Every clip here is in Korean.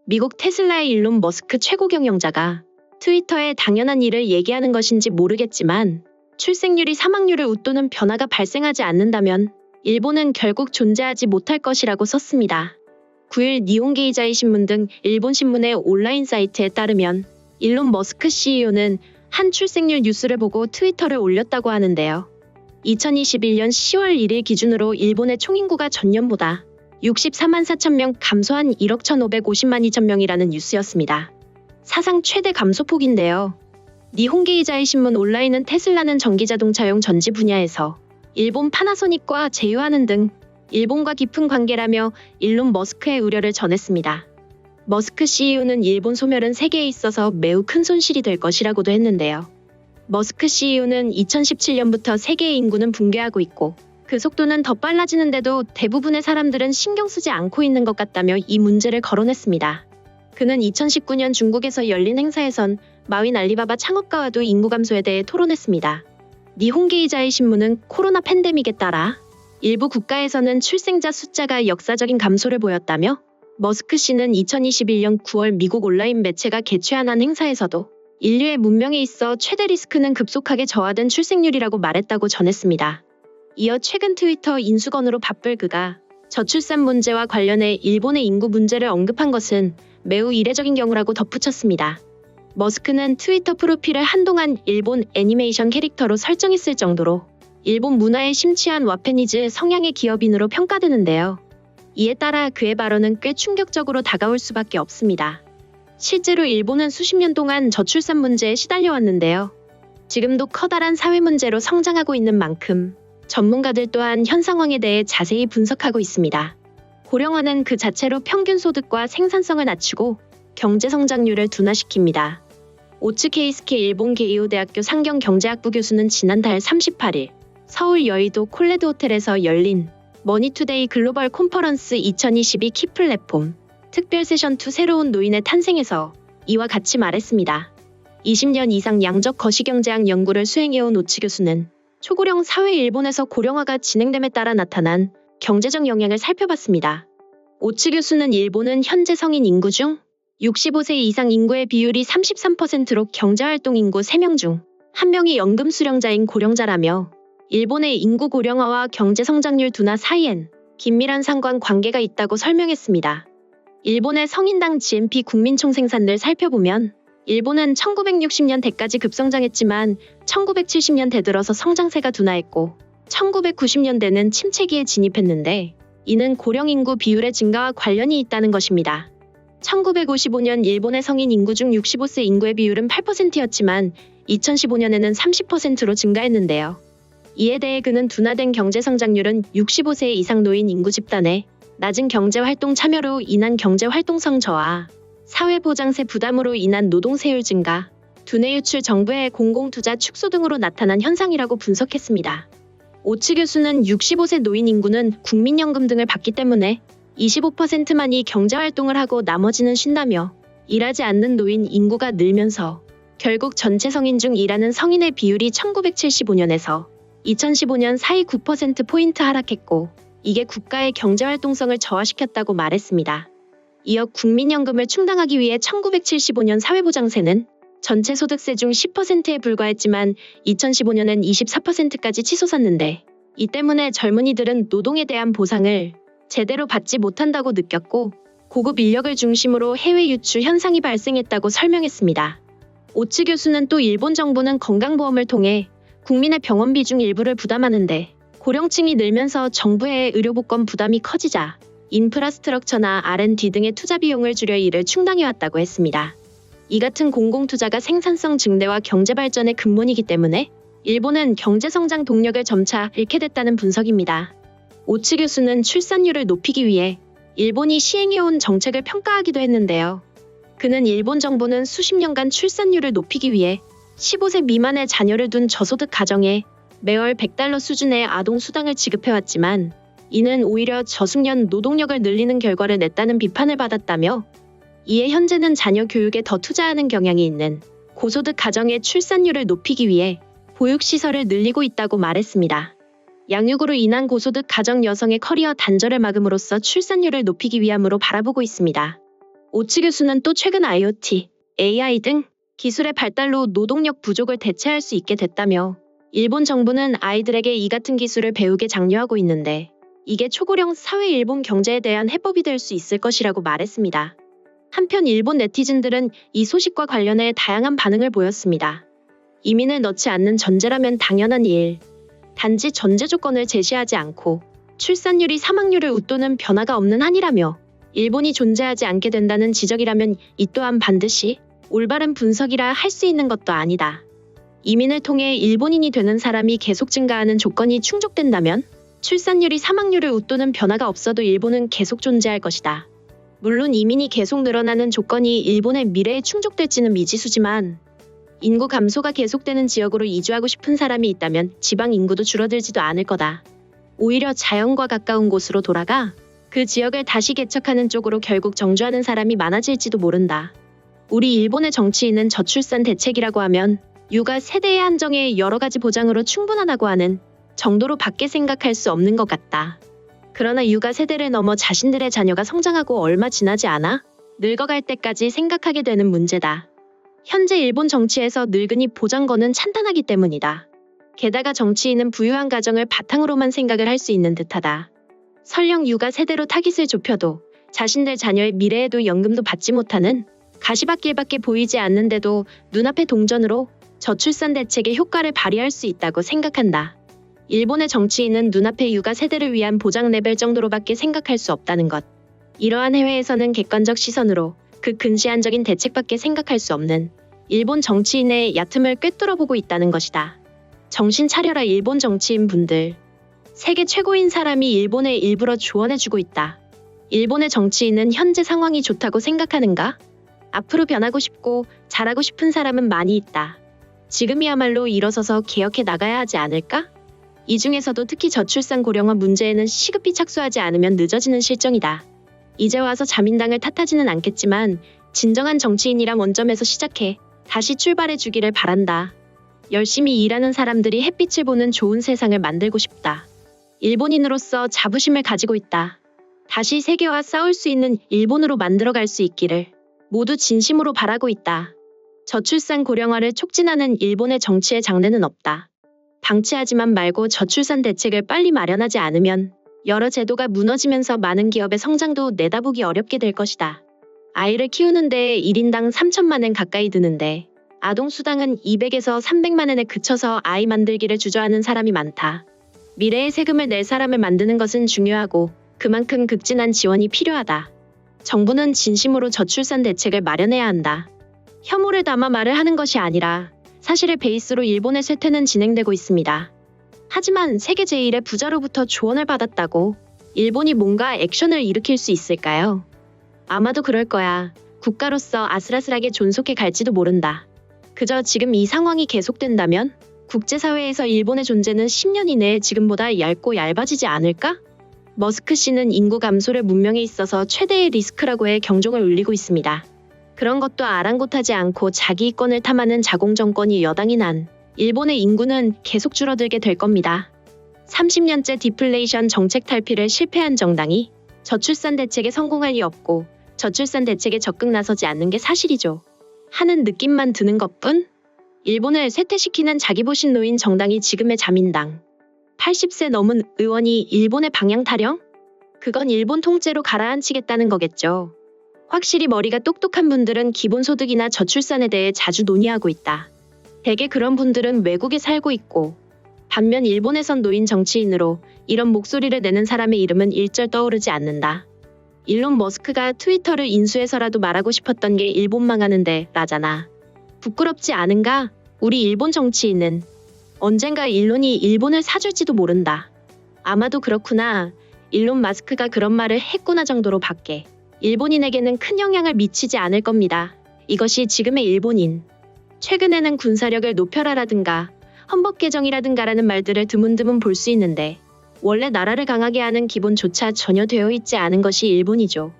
미국 테슬라의 일론 머스크 최고 경영자가 트위터에 당연한 일을 얘기하는 것인지 모르겠지만 출생률이 사망률을 웃도는 변화가 발생하지 않는다면 일본은 결국 존재하지 못할 것이라고 썼습니다. 9일 니혼게이자이 신문 등 일본 신문의 온라인 사이트에 따르면 일론 머스크 CEO는 한 출생률 뉴스를 보고 트위터를 올렸다고 하는데요. 2021년 10월 1일 기준으로 일본의 총인구가 전년보다 64만 4천 명 감소한 1억 1,550만 2천 명이라는 뉴스였습니다. 사상 최대 감소폭인데요. 니혼게이자이 신문 온라인은 테슬라는 전기자동차용 전지 분야에서 일본 파나소닉과 제휴하는 등 일본과 깊은 관계라며 일론 머스크의 우려를 전했습니다. 머스크 CEO는 일본 소멸은 세계에 있어서 매우 큰 손실이 될 것이라고도 했는데요. 머스크 CEO는 2017년부터 세계의 인구는 붕괴하고 있고 그 속도는 더 빨라지는데도 대부분의 사람들은 신경 쓰지 않고 있는 것 같다며 이 문제를 거론했습니다. 그는 2019년 중국에서 열린 행사에선 마윈 알리바바 창업가와도 인구 감소에 대해 토론했습니다. 니혼게이자이 신문은 코로나 팬데믹에 따라 일부 국가에서는 출생자 숫자가 역사적인 감소를 보였다며 머스크 씨는 2021년 9월 미국 온라인 매체가 개최한 한 행사에서도 인류의 문명에 있어 최대 리스크는 급속하게 저하된 출생률이라고 말했다고 전했습니다. 이어 최근 트위터 인수건으로 바쁠 그가 저출산 문제와 관련해 일본의 인구 문제를 언급한 것은 매우 이례적인 경우라고 덧붙였습니다. 머스크는 트위터 프로필을 한동안 일본 애니메이션 캐릭터로 설정했을 정도로 일본 문화에 심취한 와페니즈 성향의 기업인으로 평가되는데요. 이에 따라 그의 발언은 꽤 충격적으로 다가올 수밖에 없습니다. 실제로 일본은 수십 년 동안 저출산 문제에 시달려왔는데요. 지금도 커다란 사회 문제로 성장하고 있는 만큼 전문가들 또한 현 상황에 대해 자세히 분석하고 있습니다. 고령화는 그 자체로 평균 소득과 생산성을 낮추고 경제 성장률을 둔화시킵니다. 오츠 케이스케 일본 게이오 대학교 상경경제학부 교수는 지난달 38일 서울 여의도 콜레드 호텔에서 열린 머니투데이 글로벌 콘퍼런스 2022 키 플랫폼 특별 세션 2 새로운 노인의 탄생에서 이와 같이 말했습니다. 20년 이상 양적 거시경제학 연구를 수행해온 오츠 교수는 초고령 사회 일본에서 고령화가 진행됨에 따라 나타난 경제적 영향을 살펴봤습니다. 오츠 교수는 일본은 현재 성인 인구 중 65세 이상 인구의 비율이 33%로 경제활동 인구 3명 중 1명이 연금 수령자인 고령자라며 일본의 인구 고령화와 경제 성장률 둔화 사이엔 긴밀한 상관관계가 있다고 설명했습니다. 일본의 성인당 GNP 국민총생산을 살펴보면 일본은 1960년대까지 급성장했지만 1970년대 들어서 성장세가 둔화했고 1990년대는 침체기에 진입했는데 이는 고령 인구 비율의 증가와 관련이 있다는 것입니다. 1955년 일본의 성인 인구 중 65세 인구의 비율은 8%였지만 2015년에는 30%로 증가했는데요. 이에 대해 그는 둔화된 경제성장률은 65세 이상 노인 인구 집단의 낮은 경제활동 참여로 인한 경제활동성 저하, 사회보장세 부담으로 인한 노동세율 증가, 두뇌 유출 정부의 공공투자 축소 등으로 나타난 현상이라고 분석했습니다. 오츠 교수는 65세 노인 인구는 국민연금 등을 받기 때문에 25%만이 경제활동을 하고 나머지는 쉰다며 일하지 않는 노인 인구가 늘면서 결국 전체 성인 중 일하는 성인의 비율이 1975년에서 2015년 사이 9%포인트 하락했고 이게 국가의 경제활동성을 저하시켰다고 말했습니다. 이어 국민연금을 충당하기 위해 1975년 사회보장세는 전체 소득세 중 10%에 불과했지만 2015년엔 24%까지 치솟았는데 이 때문에 젊은이들은 노동에 대한 보상을 제대로 받지 못한다고 느꼈고 고급 인력을 중심으로 해외 유출 현상이 발생했다고 설명했습니다. 오츠 교수는 또 일본 정부는 건강보험을 통해 국민의 병원비 중 일부를 부담하는데 고령층이 늘면서 정부의 의료보건 부담이 커지자 인프라스트럭처나 R&D 등의 투자 비용을 줄여 이를 충당해왔다고 했습니다. 이 같은 공공투자가 생산성 증대와 경제발전의 근본이기 때문에 일본은 경제성장 동력을 점차 잃게 됐다는 분석입니다. 오츠 교수는 출산율을 높이기 위해 일본이 시행해온 정책을 평가하기도 했는데요. 그는 일본 정부는 수십 년간 출산율을 높이기 위해 15세 미만의 자녀를 둔 저소득 가정에 매월 $100 수준의 아동수당을 지급해왔지만 이는 오히려 저숙련 노동력을 늘리는 결과를 냈다는 비판을 받았다며 이에 현재는 자녀 교육에 더 투자하는 경향이 있는 고소득 가정의 출산율을 높이기 위해 보육시설을 늘리고 있다고 말했습니다. 양육으로 인한 고소득 가정 여성의 커리어 단절을 막음으로써 출산율을 높이기 위함으로 바라보고 있습니다. 오츠 교수는 또 최근 IoT, AI 등 기술의 발달로 노동력 부족을 대체할 수 있게 됐다며 일본 정부는 아이들에게 이 같은 기술을 배우게 장려하고 있는데 이게 초고령 사회 일본 경제에 대한 해법이 될 수 있을 것이라고 말했습니다. 한편 일본 네티즌들은 이 소식과 관련해 다양한 반응을 보였습니다. 이민을 넣지 않는 전제라면 당연한 일. 단지 전제 조건을 제시하지 않고 출산율이 사망률을 웃도는 변화가 없는 한이라며 일본이 존재하지 않게 된다는 지적이라면 이 또한 반드시 올바른 분석이라 할 수 있는 것도 아니다. 이민을 통해 일본인이 되는 사람이 계속 증가하는 조건이 충족된다면 출산율이 사망률을 웃도는 변화가 없어도 일본은 계속 존재할 것이다. 물론 이민이 계속 늘어나는 조건이 일본의 미래에 충족될지는 미지수지만 인구 감소가 계속되는 지역으로 이주하고 싶은 사람이 있다면 지방 인구도 줄어들지도 않을 거다. 오히려 자연과 가까운 곳으로 돌아가 그 지역을 다시 개척하는 쪽으로 결국 정주하는 사람이 많아질지도 모른다. 우리 일본의 정치인은 저출산 대책이라고 하면 육아 세대의 한정에 여러 가지 보장으로 충분하다고 하는 정도로 밖에 생각할 수 없는 것 같다. 그러나 육아 세대를 넘어 자신들의 자녀가 성장하고 얼마 지나지 않아 늙어갈 때까지 생각하게 되는 문제다. 현재 일본 정치에서 늙은이 보장권은 찬탄하기 때문이다. 게다가 정치인은 부유한 가정을 바탕으로만 생각을 할 수 있는 듯하다. 설령 육아 세대로 타깃을 좁혀도 자신들 자녀의 미래에도 연금도 받지 못하는 가시밭길밖에 보이지 않는데도 눈앞의 동전으로 저출산 대책의 효과를 발휘할 수 있다고 생각한다. 일본의 정치인은 눈앞의 육아 세대를 위한 보장 레벨 정도로밖에 생각할 수 없다는 것. 이러한 해외에서는 객관적 시선으로 그 근시안적인 대책밖에 생각할 수 없는 일본 정치인의 얕음을 꿰뚫어보고 있다는 것이다. 정신 차려라 일본 정치인 분들. 세계 최고인 사람이 일본에 일부러 조언해주고 있다. 일본의 정치인은 현재 상황이 좋다고 생각하는가? 앞으로 변하고 싶고 잘하고 싶은 사람은 많이 있다. 지금이야말로 일어서서 개혁해 나가야 하지 않을까? 이 중에서도 특히 저출산 고령화 문제에는 시급히 착수하지 않으면 늦어지는 실정이다. 이제 와서 자민당을 탓하지는 않겠지만 진정한 정치인이란 원점에서 시작해 다시 출발해 주기를 바란다. 열심히 일하는 사람들이 햇빛을 보는 좋은 세상을 만들고 싶다. 일본인으로서 자부심을 가지고 있다. 다시 세계와 싸울 수 있는 일본으로 만들어갈 수 있기를 모두 진심으로 바라고 있다. 저출산 고령화를 촉진하는 일본의 정치에 장래는 없다. 방치하지만 말고 저출산 대책을 빨리 마련하지 않으면 여러 제도가 무너지면서 많은 기업의 성장도 내다보기 어렵게 될 것이다. 아이를 키우는데 1인당 3천만 엔 가까이 드는데 아동수당은 200에서 300만 엔에 그쳐서 아이 만들기를 주저하는 사람이 많다. 미래의 세금을 낼 사람을 만드는 것은 중요하고 그만큼 극진한 지원이 필요하다. 정부는 진심으로 저출산 대책을 마련해야 한다. 혐오를 담아 말을 하는 것이 아니라 사실을 베이스로 일본의 쇠퇴는 진행되고 있습니다. 하지만 세계 제1의 부자로부터 조언을 받았다고 일본이 뭔가 액션을 일으킬 수 있을까요? 아마도 그럴 거야. 국가로서 아슬아슬하게 존속해 갈지도 모른다. 그저 지금 이 상황이 계속된다면 국제사회에서 일본의 존재는 10년 이내에 지금보다 얇고 얇아지지 않을까? 머스크 씨는 인구 감소를 문명에 있어서 최대의 리스크라고 해 경종을 울리고 있습니다. 그런 것도 아랑곳하지 않고 자기 이권을 탐하는 자공정권이 여당이 난 일본의 인구는 계속 줄어들게 될 겁니다. 30년째 디플레이션 정책 탈피를 실패한 정당이 저출산 대책에 성공할 리 없고 저출산 대책에 적극 나서지 않는 게 사실이죠. 하는 느낌만 드는 것뿐? 일본을 쇠퇴시키는 자기보신 노인 정당이 지금의 자민당. 80세 넘은 의원이 일본의 방향 타령? 그건 일본 통째로 가라앉히겠다는 거겠죠. 확실히 머리가 똑똑한 분들은 기본소득이나 저출산에 대해 자주 논의하고 있다. 대개 그런 분들은 외국에 살고 있고 반면 일본에선 노인 정치인으로 이런 목소리를 내는 사람의 이름은 일절 떠오르지 않는다. 일론 머스크가 트위터를 인수해서라도 말하고 싶었던 게 일본 망하는데 라잖아. 부끄럽지 않은가? 우리 일본 정치인은 언젠가 일론이 일본을 사줄지도 모른다. 아마도 그렇구나. 일론 마스크가 그런 말을 했구나 정도로 밖에 일본인에게는 큰 영향을 미치지 않을 겁니다. 이것이 지금의 일본인. 최근에는 군사력을 높여라라든가 헌법 개정이라든가라는 말들을 드문드문 볼 수 있는데 원래 나라를 강하게 하는 기본조차 전혀 되어 있지 않은 것이 일본이죠.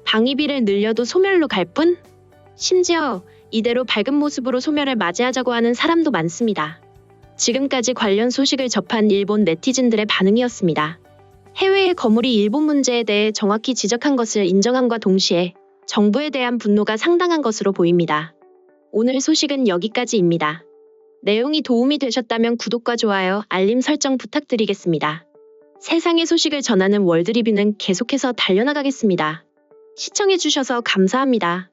방위비를 늘려도 소멸로 갈 뿐? 심지어 이대로 밝은 모습으로 소멸을 맞이하자고 하는 사람도 많습니다. 지금까지 관련 소식을 접한 일본 네티즌들의 반응이었습니다. 해외의 거물이 일본 문제에 대해 정확히 지적한 것을 인정함과 동시에 정부에 대한 분노가 상당한 것으로 보입니다. 오늘 소식은 여기까지입니다. 내용이 도움이 되셨다면 구독과 좋아요, 알림 설정 부탁드리겠습니다. 세상의 소식을 전하는 월드리뷰는 계속해서 달려나가겠습니다. 시청해주셔서 감사합니다.